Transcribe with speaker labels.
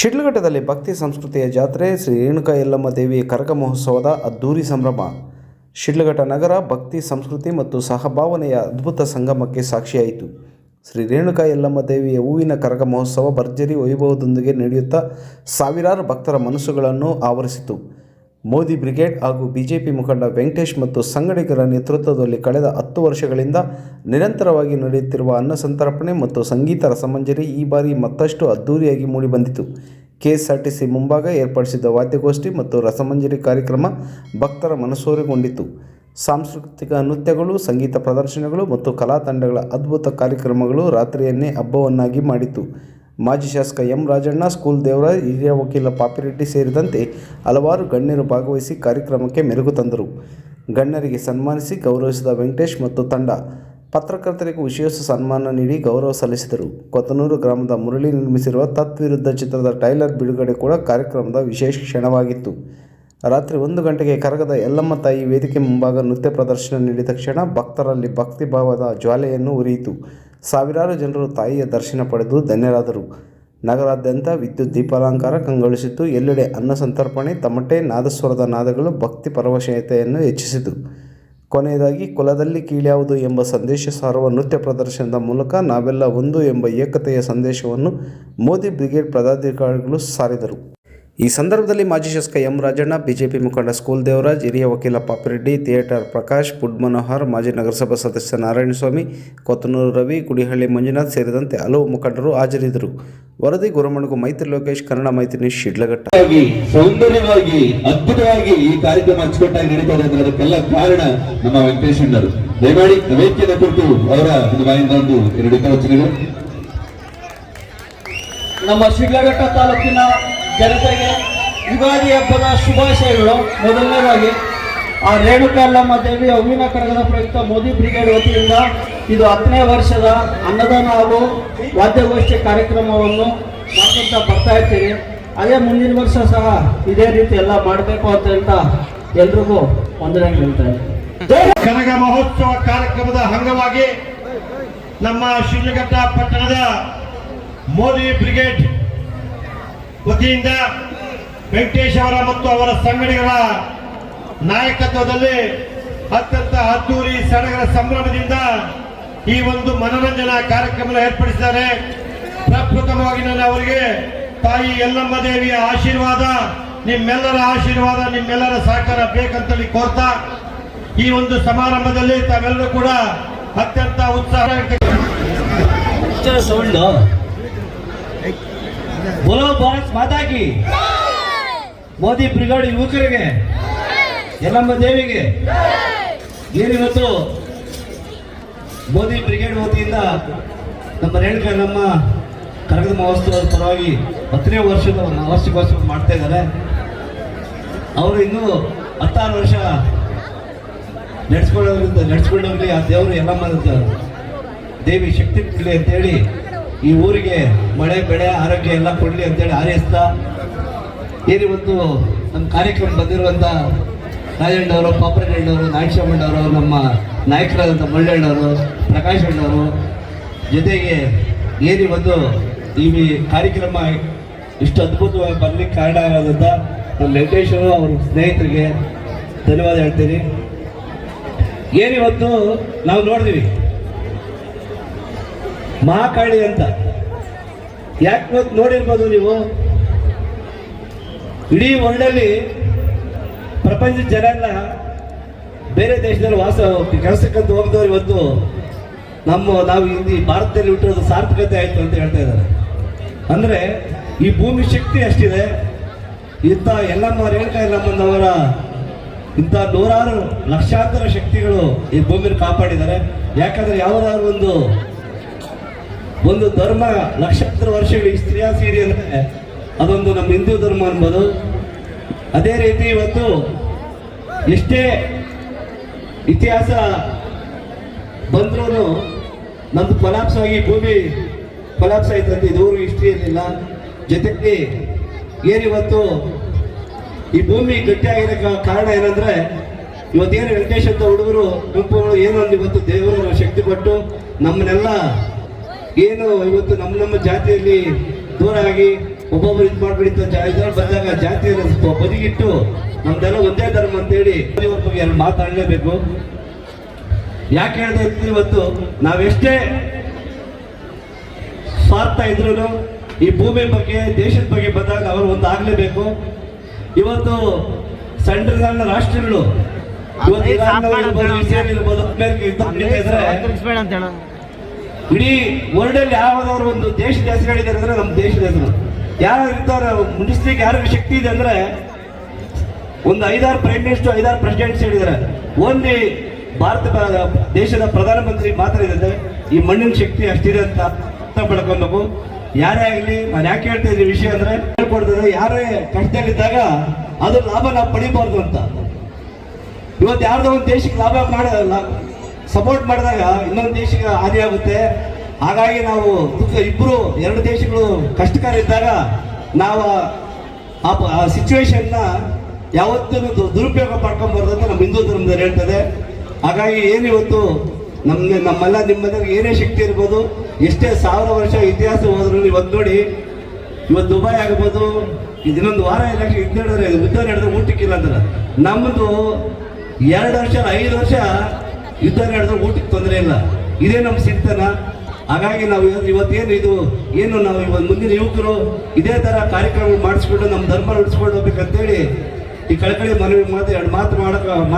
Speaker 1: ಶಿಡ್ಲಘಟ್ಟದಲ್ಲಿ ಭಕ್ತಿ ಸಂಸ್ಕೃತಿಯ ಜಾತ್ರೆ ಶ್ರೀ ರೇಣುಕಾ ಯಲ್ಲಮ್ಮ ದೇವಿಯ ಕರಗ ಮಹೋತ್ಸವದ ಅದ್ದೂರಿ ಸಂಭ್ರಮ. ಶಿಡ್ಲಘಟ್ಟ ನಗರ ಭಕ್ತಿ ಸಂಸ್ಕೃತಿ ಮತ್ತು ಸಹಭಾವನೆಯ ಅದ್ಭುತ ಸಂಗಮಕ್ಕೆ ಸಾಕ್ಷಿಯಾಯಿತು. ಶ್ರೀ ರೇಣುಕಾ ಯಲ್ಲಮ್ಮ ದೇವಿಯ ಹೂವಿನ ಕರಗ ಮಹೋತ್ಸವ ಭರ್ಜರಿ ವೈಭವದೊಂದಿಗೆ ನಡೆಯುತ್ತಾ ಸಾವಿರಾರು ಭಕ್ತರ ಮನಸ್ಸುಗಳನ್ನು ಆವರಿಸಿತು. ಮೋದಿ ಬ್ರಿಗೇಡ್ ಹಾಗೂ ಬಿಜೆಪಿ ಮುಖಂಡ ವೆಂಕಟೇಶ್ ಮತ್ತು ಸಂಗಡಿಗರ ನೇತೃತ್ವದಲ್ಲಿ ಕಳೆದ 10 ವರ್ಷಗಳಿಂದ ನಿರಂತರವಾಗಿ ನಡೆಯುತ್ತಿರುವ ಅನ್ನ ಸಂತರ್ಪಣೆ ಮತ್ತು ಸಂಗೀತ ರಸಮಂಜರಿ ಈ ಬಾರಿ ಮತ್ತಷ್ಟು ಅದ್ದೂರಿಯಾಗಿ ಮೂಡಿಬಂದಿತು. ಕೆಎಸ್ಆರ್ಟಿಸಿ ಮುಂಭಾಗ ಏರ್ಪಡಿಸಿದ್ದ ವಾದ್ಯಗೋಷ್ಠಿ ಮತ್ತು ರಸಮಂಜರಿ ಕಾರ್ಯಕ್ರಮ ಭಕ್ತರ ಮನಸೂರೆಗೊಂಡಿತು. ಸಾಂಸ್ಕೃತಿಕ ನೃತ್ಯಗಳು, ಸಂಗೀತ ಪ್ರದರ್ಶನಗಳು ಮತ್ತು ಕಲಾ ತಂಡಗಳ ಅದ್ಭುತ ಕಾರ್ಯಕ್ರಮಗಳು ರಾತ್ರಿಯನ್ನೇ ಹಬ್ಬವನ್ನಾಗಿ ಮಾಡಿತು. ಮಾಜಿ ಶಾಸಕ ಎಂ ರಾಜಣ್ಣ, ಸ್ಕೂಲ್ ದೇವರಾಜ್, ಹಿರಿಯ ವಕೀಲ ಪಾಪಿರೆಡ್ಡಿ ಸೇರಿದಂತೆ ಹಲವಾರು ಗಣ್ಯರು ಭಾಗವಹಿಸಿ ಕಾರ್ಯಕ್ರಮಕ್ಕೆ ಮೆರುಗು ತಂದರು. ಗಣ್ಯರಿಗೆ ಸನ್ಮಾನಿಸಿ ಗೌರವಿಸಿದ ವೆಂಕಟೇಶ್ ಮತ್ತು ತಂಡ ಪತ್ರಕರ್ತರಿಗೂ ವಿಶೇಷ ಸನ್ಮಾನ ನೀಡಿ ಗೌರವ ಸಲ್ಲಿಸಿದರು. ಕೊತ್ತನೂರು ಗ್ರಾಮದ ಮುರಳಿ ನಿರ್ಮಿಸಿರುವ ತತ್ವಿರುದ್ಧ ಚಿತ್ರದ ಟ್ರೈಲರ್ ಬಿಡುಗಡೆ ಕೂಡ ಕಾರ್ಯಕ್ರಮದ ವಿಶೇಷ ಕ್ಷಣವಾಗಿತ್ತು. ರಾತ್ರಿ 1 ಗಂಟೆಗೆ ಕರಗದ ಯಲ್ಲಮ್ಮ ತಾಯಿ ವೇದಿಕೆ ಮುಂಭಾಗ ನೃತ್ಯ ಪ್ರದರ್ಶನ ನೀಡಿದ ಕ್ಷಣ ಭಕ್ತರಲ್ಲಿ ಭಕ್ತಿಭಾವದ ಜ್ವಾಲೆಯನ್ನು ಉರಿಯಿತು. ಸಾವಿರಾರು ಜನರು ತಾಯಿಯ ದರ್ಶನ ಪಡೆದು ಧನ್ಯರಾದರು. ನಗರಾದ್ಯಂತ ವಿದ್ಯುತ್ ದೀಪಾಲಂಕಾರ ಕಂಗೊಳಿಸಿತು. ಎಲ್ಲೆಡೆ ಅನ್ನ ಸಂತರ್ಪಣೆ, ತಮಟೆ, ನಾದಸ್ವರದ ನಾದಗಳು ಭಕ್ತಿ ಪರವಶತೆಯನ್ನು ಹೆಚ್ಚಿಸಿತು. ಕೊನೆಯದಾಗಿ ಕುಲದಲ್ಲಿ ಕೀಳ್ಯಾವುದು ಎಂಬ ಸಂದೇಶ ಸಾರುವ ನೃತ್ಯ ಪ್ರದರ್ಶನದ ಮೂಲಕ ನಾವೆಲ್ಲ ಒಂದು ಎಂಬ ಏಕತೆಯ ಸಂದೇಶವನ್ನು ಮೋದಿ ಬ್ರಿಗೇಡ್ ಪದಾಧಿಕಾರಿಗಳು ಸಾರಿದರು. ಈ ಸಂದರ್ಭದಲ್ಲಿ ಮಾಜಿ ಶಾಸಕ ಎಂ ರಾಜಣ್ಣ, ಬಿಜೆಪಿ ಮುಖಂಡ ಸ್ಕೂಲ್ ದೇವರಾಜ್, ಹಿರಿಯ ವಕೀಲ ಪಾಪಿರೆಡ್ಡಿ, ಥಿಯೇಟರ್ ಪ್ರಕಾಶ್, ಪುಡ್ ಮನೋಹರ್, ಮಾಜಿ ನಗರಸಭಾ ಸದಸ್ಯ ನಾರಾಯಣಸ್ವಾಮಿ, ಕೊತ್ತನೂರು ರವಿ, ಗುಡಿಹಳ್ಳಿ ಮಂಜುನಾಥ್ ಸೇರಿದಂತೆ ಹಲವು ಮುಖಂಡರು ಹಾಜರಿದ್ದರು. ವರದಿ ಗುರುಮಣಗು ಮೈತ್ರಿ ಲೋಕೇಶ್, ಕನ್ನಡ ಮೈತ್ರಿ ನ್ಯೂಸ್, ಶಿಡ್ಲಘಟ್ಟ.
Speaker 2: ಸೌಂದರ್ಯವಾಗಿ ಅದ್ಭುತವಾಗಿ ಈ ಕಾರ್ಯಕ್ರಮ ಅಚ್ಚುಕಟ್ಟಾಗಿ ನಡೀತಾ ಇದೆ. ಅದಕ್ಕೆಲ್ಲ ಕಾರಣ ನಮ್ಮ ವೆಂಕಟೇಶ್ ಅಣ್ಣರು. ದಯಮಾಡಿ ವೇದಿಕೆಯ ಕುರಿತು ಅವರ ಒಂದು ಬಾಯಿಂದ ಒಂದು 2 ವಚನಗಳು.
Speaker 3: ನಮ್ಮ ಶಿಡ್ಲಘಟ್ಟ ತಾಲೂಕಿನ ಜನತೆಗೆ ಯುಗಾದಿ ಹಬ್ಬದ ಶುಭಾಶಯಗಳು. ಮೊದಲನೇದಾಗಿ ಆ ರೇಣುಕಾ ಯಲ್ಲಮ್ಮ ದೇವಿಯ ಹೂವಿನ ಕರಗದ ಪ್ರಯುಕ್ತ ಮೋದಿ ಬ್ರಿಗೇಡ್ ವತಿಯಿಂದ ಇದು 10ನೇ ವರ್ಷದ ಅನ್ನದಾನ ಹಾಗೂ ವಾದ್ಯಗೋಷ್ಠಿ ಕಾರ್ಯಕ್ರಮವನ್ನು ಮಾಡ್ಕೊಂತ ಬರ್ತಾ ಇರ್ತೀವಿ. ಅದೇ ಮುಂದಿನ ವರ್ಷ ಸಹ ಇದೇ ರೀತಿ ಎಲ್ಲ ಮಾಡಬೇಕು ಅಂತ ಹೇಳ್ತಾ ಎಲ್ರಿಗೂ ವಂದನೆ ಹೇಳ್ತಾ ಇದ್ದೀನಿ.
Speaker 4: ಕನಕ ಮಹೋತ್ಸವ ಕಾರ್ಯಕ್ರಮದ ಅಂಗವಾಗಿ ನಮ್ಮ ಶಿಡ್ಲಘಟ್ಟ ಪಟ್ಟಣದ ಮೋದಿ ಬ್ರಿಗೇಡ್ ವತಿಯಿಂದ ವೆಂಕಟೇಶ್ ಅವರ ಮತ್ತು ಅವರ ಸಂಗಡಿಗರ ನಾಯಕತ್ವದಲ್ಲಿ ಅತ್ಯಂತ ಅದ್ದೂರಿ ಸಡಗರ ಸಂಭ್ರಮದಿಂದ ಈ ಒಂದು ಮನೋರಂಜನಾ ಕಾರ್ಯಕ್ರಮ ಏರ್ಪಡಿಸಿದ್ದಾರೆ. ಪ್ರಪ್ರಥಮವಾಗಿ ನಾನು ಅವರಿಗೆ ತಾಯಿ ಯಲ್ಲಮ್ಮ ದೇವಿಯ ಆಶೀರ್ವಾದ, ನಿಮ್ಮೆಲ್ಲರ ಆಶೀರ್ವಾದ, ನಿಮ್ಮೆಲ್ಲರ ಸಹಕಾರ ಬೇಕಂತೇಳಿ ಕೋರ್ತಾ ಈ ಒಂದು ಸಮಾರಂಭದಲ್ಲಿ ತಾವೆಲ್ಲರೂ ಕೂಡ ಅತ್ಯಂತ ಉತ್ಸಾಹ.
Speaker 3: ಬೋಲೋ ಭಾರತ್ ಮಾತಾ ಕಿ. ಮೋದಿ ಬ್ರಿಗೇಡ್ ಯುವಕರಿಗೆ, ಯಲ್ಲಮ್ಮ ದೇವಿಗೆ ಏನಿವತ್ತು ಮೋದಿ ಬ್ರಿಗೇಡ್ ವತಿಯಿಂದ ನಮ್ಮ ರೇಣುಕಾ ಯಲ್ಲಮ್ಮ ಕರಗದ ಮಹೋತ್ಸವದ ಪರವಾಗಿ 10ನೇ ವರ್ಷದ ವಾರ್ಷಿಕೋತ್ಸವ ಮಾಡ್ತಾ ಇದ್ದಾರೆ. ಅವರು ಇನ್ನೂ 16 ವರ್ಷ ನಡೆಸ್ಕೊಂಡವ್ರಿಗೆ ಆ ದೇವರು ಯಲ್ಲಮ್ಮ ದೇವಿ ಶಕ್ತಿ ಕೊಡಲಿ ಅಂತೇಳಿ ಈ ಊರಿಗೆ ಮಳೆ ಬೆಳೆ ಆರೋಗ್ಯ ಎಲ್ಲ ಕೊಡಲಿ ಅಂತೇಳಿ ಹಾರೈಸ್ತಾ ಏನಿವತ್ತು ನಮ್ಮ ಕಾರ್ಯಕ್ರಮ ಬಂದಿರುವಂಥ ರಾಜಣ್ಣವರು, ಪಾಪರೆಡ್ಡಿಯವರು, ನಾಗೇಶಮ್ಮಣ್ಣವರು, ನಮ್ಮ ನಾಯಕರಾದಂಥ ಮಳ್ಳಣ್ಣವರು, ಪ್ರಕಾಶ್ ಅಣ್ಣವರು ಜೊತೆಗೆ ಏನಿವತ್ತು ಈ ಕಾರ್ಯಕ್ರಮ ಇಷ್ಟು ಅದ್ಭುತವಾಗಿ ಬರಲಿಕ್ಕೆ ಕಾರಣ ಆಗೋದಂಥ ನಮ್ಮ ವೆಂಕಟೇಶ್ವರು ಅವ್ರ ಸ್ನೇಹಿತರಿಗೆ ಧನ್ಯವಾದ ಹೇಳ್ತೀನಿ. ಏನಿವತ್ತು ನಾವು ನೋಡಿದ್ವಿ ಮಹಾಕಾಳಿ ಅಂತ. ಯಾಕೆ ಇವತ್ತು ನೋಡಿರ್ಬೋದು ನೀವು, ಇಡೀ ವರ್ಲ್ಡಲ್ಲಿ ಪ್ರಪಂಚದ ಜನ ಎಲ್ಲ ಬೇರೆ ದೇಶದಲ್ಲಿ ಕೆಲಸಕ್ಕಂತ ಹೋಗಿದವ್ರು ಇವತ್ತು ನಾವು ಇಲ್ಲಿ ಭಾರತದಲ್ಲಿ ಹುಟ್ಟಿರೋದು ಸಾರ್ಥಕತೆ ಆಯಿತು ಅಂತ ಹೇಳ್ತಾ ಇದ್ದಾರೆ. ಅಂದರೆ ಈ ಭೂಮಿ ಶಕ್ತಿ ಅಷ್ಟಿದೆ. ಇಂಥ ಯಲ್ಲಮ್ಮ ರೇಣುಕಾ ಯಲ್ಲಮ್ಮನವರ ಇಂಥ ನೂರಾರು ಲಕ್ಷಾಂತರ ಶಕ್ತಿಗಳು ಈ ಭೂಮಿಯನ್ನು ಕಾಪಾಡಿದ್ದಾರೆ. ಯಾಕಂದ್ರೆ ಯಾವುದಾದ್ರು ಒಂದು ಧರ್ಮ ಲಕ್ಷಾಂತರ ವರ್ಷಗಳು ಇತಿಹಾಸ ಇದೆ ಅಂದರೆ ಅದೊಂದು ನಮ್ಮ ಹಿಂದೂ ಧರ್ಮ ಅನ್ಬೋದು. ಅದೇ ರೀತಿ ಇವತ್ತು ಎಷ್ಟೇ ಇತಿಹಾಸ ಬಂದ್ರೂ ನಮ್ದು ಕೊಲಾಪ್ಸ್ ಆಗಿ ಭೂಮಿ ಕೊಲಾಪ್ಸ್ ಆಯ್ತು ಅಂತ ಇದುವರೆಗೂ ಹಿಸ್ಟ್ರಿ ಇರಲಿಲ್ಲ. ಜೊತೆಗೆ ಏನಿವತ್ತು ಈ ಭೂಮಿ ಗಟ್ಟಿಯಾಗಿರೋ ಕಾರಣ ಏನಂದ್ರೆ ಇವತ್ತೇನು ವೆಂಕಟೇಶ್ ಅಂತ ಹುಡುಗರು ಗುಂಪುಗಳು ಏನೊಂದು ಇವತ್ತು ದೇವರು ಶಕ್ತಿ ಕೊಟ್ಟು ನಮ್ಮನ್ನೆಲ್ಲ ಏನು ಇವತ್ತು ನಮ್ಮ ಜಾತಿಯಲ್ಲಿ ದೂರ ಆಗಿ ಒಬ್ಬೊಬ್ರು ಇದು ಮಾಡ್ಬಿಡಿ ಇದ್ರಲ್ಲಿ ಬಂದಾಗ ಜಾತಿಯನ್ನು ಬದಿಗಿಟ್ಟು ನಮ್ದೆಲ್ಲ ಒಂದೇ ಧರ್ಮ ಅಂತೇಳಿ ಇವ್ರ ಬಗ್ಗೆ ಎಲ್ಲ ಮಾತಾಡಲೇಬೇಕು. ಯಾಕೆ ಹೇಳ್ತಾ ಇದ್ದೀನಿ, ಇವತ್ತು ನಾವೆಷ್ಟೇ ಸ್ವಾರ್ಥ ಇದ್ರು ಈ ಭೂಮಿ ಬಗ್ಗೆ ದೇಶದ ಬಗ್ಗೆ ಬಂದಾಗ ಅವರು ಒಂದು ಆಗ್ಲೇಬೇಕು. ಇವತ್ತು ಸೆಂಟ್ರಲ್ ರಾಷ್ಟ್ರಗಳು ಇವತ್ತು ಇರಾನ್ ಇರ್ಬೋದು, ಇಸ್ರೇಲ್ ಇರ್ಬೋದು, ಅಮೆರಿಕ ಯುದ್ಧ ನಡೀತಾ ಇದ್ರೆ ಇಡೀ ವರ್ಲ್ಡ್ ಅಲ್ಲಿ ಯಾವ್ದಾದ್ರು ಒಂದು ದೇಶದ ಹೆಸರು ಹೇಳಿದ್ದಾರೆ ಅಂದ್ರೆ ನಮ್ಮ ದೇಶದ ಹೆಸರು. ಯಾರು ಇರ್ತಾರ ಮುಗಿಸ್ಲಿಕ್ಕೆ ಯಾರಿಗೆ ಶಕ್ತಿ ಇದೆ ಅಂದ್ರೆ ಒಂದು 5-6 ಪ್ರೈಮ್ ಮಿನಿಸ್ಟರ್ 5-6 ಪ್ರೆಸಿಡೆಂಟ್ಸ್ ಹೇಳಿದ್ದಾರೆ. ಓನ್ಲಿ ಭಾರತ ದೇಶದ ಪ್ರಧಾನಮಂತ್ರಿ ಮಾತಾಡಿದ್ರೆ ಈ ಮಣ್ಣಿನ ಶಕ್ತಿ ಅಷ್ಟಿದೆ ಅಂತ ಅರ್ಥ ಪಡ್ಕೊಬೇಕು. ಯಾರೇ ಆಗಲಿ, ನಾನು ಯಾಕೆ ಹೇಳ್ತಾ ಇದ್ದೀನಿ ವಿಷಯ ಅಂದ್ರೆ ಹೇಳ್ಕೊಡ್ತಾರೆ, ಯಾರೇ ಕಷ್ಟದಲ್ಲಿದ್ದಾಗ ಅದು ಲಾಭ ನಾವು ಪಡಿಬಾರ್ದು ಅಂತ. ಇವತ್ತು ಯಾರ್ದೋ ಒಂದು ದೇಶಕ್ಕೆ ಲಾಭ ಸಪೋರ್ಟ್ ಮಾಡಿದಾಗ ಇನ್ನೊಂದು ದೇಶಕ್ಕೆ ಹಾನಿ ಆಗುತ್ತೆ. ಹಾಗಾಗಿ ನಾವು ಇಬ್ರು 2 ದೇಶಗಳು ಕಷ್ಟಕರ ಇದ್ದಾಗ ನಾವು ಆ ಸಿಚುವೇಶನ್ನ ಯಾವತ್ತೂ ದುರುಪಯೋಗ ಮಾಡ್ಕೊಂಬಾರ್ದು ಅಂತ ನಮ್ಮ ಹಿಂದೂ ಧರ್ಮದಲ್ಲಿ ಹೇಳ್ತದೆ. ಹಾಗಾಗಿ ಏನಿವತ್ತು ನಮ್ಮೆಲ್ಲ ನಿಮ್ಮೆಲ್ಲರಿಗೆ ಏನೇ ಶಕ್ತಿ ಇರ್ಬೋದು, ಎಷ್ಟೇ 1000 ವರ್ಷ ಇತಿಹಾಸ ಹೋದ್ರು ಇವತ್ತು ನೋಡಿ, ಇವತ್ತು ದುಬೈ ಆಗ್ಬೋದು, ಇನ್ನೊಂದು ವಾರ ಯುದ್ಧ ನಡೆದ್ರೆ ಊಟಕ್ಕಿಲ್ಲ ಅಂದ್ರೆ ನಮ್ಮದು 2 ವರ್ಷ 5 ವರ್ಷ ಯುದ್ಧ ನಡೆದ್ರೆ ಊಟಕ್ಕೆ ತೊಂದರೆ ಇಲ್ಲ. ಇದೇ ನಮ್ಮ ಸಿಗ್ತಾನ. ಹಾಗಾಗಿ ನಾವು ಇವತ್ತೇನು ಇದು ಏನು ನಾವು ಇವತ್ತು ಮುಂದಿನ ಯುವಕರು ಇದೇ ತರ ಕಾರ್ಯಕ್ರಮ ಮಾಡಿಸ್ಕೊಂಡು ನಮ್ಮ ಧರ್ಮ ಉಳಿಸ್ಕೊಂಡು ಹೋಗ್ಬೇಕಂತೇಳಿ ಈ ಕಳಕಳಿ ಮನವಿ ಮಾತು 2 ಮಾತು ಮಾಡಕ್ಕೆ